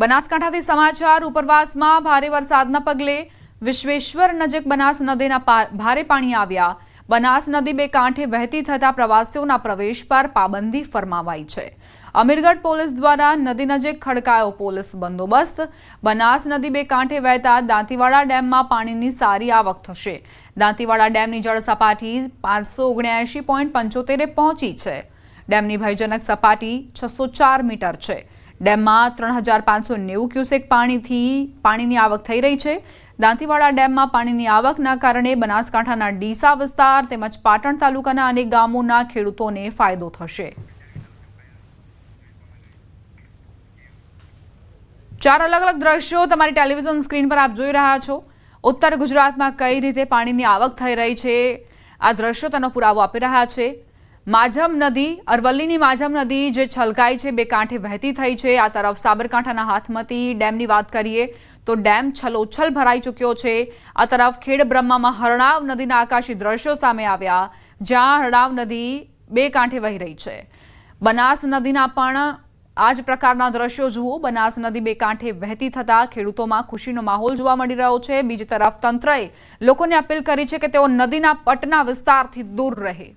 બનાસકાંઠાથી સમાચાર ઉપરવાસમાં ભારે વરસાદના પગલે વિશ્વેશ્વર નજીક બનાસ નદીના ભારે પાણી આવ્યા। બનાસ નદી બે કાંઠે વહેતી થતા પ્રવાસીઓના પ્રવેશ પર પાબંદી ફરમાવાઈ છે। અમીરગઢ પોલીસ દ્વારા નદી નજીક ખડકાયો પોલીસ બંદોબસ્ત। બનાસ નદી બે કાંઠે વહેતા દાંતીવાડા ડેમમાં પાણીની સારી આવક થશે। દાંતીવાડા ડેમની જળ સપાટી 579.75 પહોંચી છે। ડેમની ભયજનક સપાટી 604 મીટર છે। ડેમમાં 3590 ક્યુસેક પાણીની આવક થઈ રહી છે। દાંતીવાડા ડેમમાં પાણીની આવકના કારણે બનાસકાંઠાના ડીસા વિસ્તાર તેમજ પાટણ તાલુકાના અનેક ગામોના ખેડૂતોને ફાયદો થશે। 4 અલગ અલગ દ્રશ્યો તમારી ટેલિવિઝન સ્ક્રીન પર આપ જોઈ રહ્યા છો। ઉત્તર ગુજરાતમાં કઈ રીતે પાણીની આવક થઈ રહી છે આ દ્રશ્યો તેનો પુરાવો આપી રહ્યા છે। માઝમ નદી અરવલ્લીની માઝમ નદી જે છલકાઈ છે બે કાંઠે વહેતી થઈ છે। આ તરફ સાબરકાંઠાના હાથમતી ડેમની વાત કરીએ તો ડેમ છલોછલ ભરાઈ ચૂક્યો છે। આ તરફ ખેડબ્રહ્મામાં હરણાવ નદીના આકાશી દ્રશ્યો સામે આવ્યા જ્યાં હરણાવ નદી બે કાંઠે વહી રહી છે। બનાસ નદીના પણ આ જ પ્રકારના દ્રશ્યો જુઓ। બનાસ નદી બે કાંઠે વહેતી થતા ખેડૂતોમાં ખુશીનો માહોલ જોવા મળી રહ્યો છે। બીજી તરફ તંત્રએ લોકોને અપીલ કરી છે કે તેઓ નદીના પટના વિસ્તારથી દૂર રહે।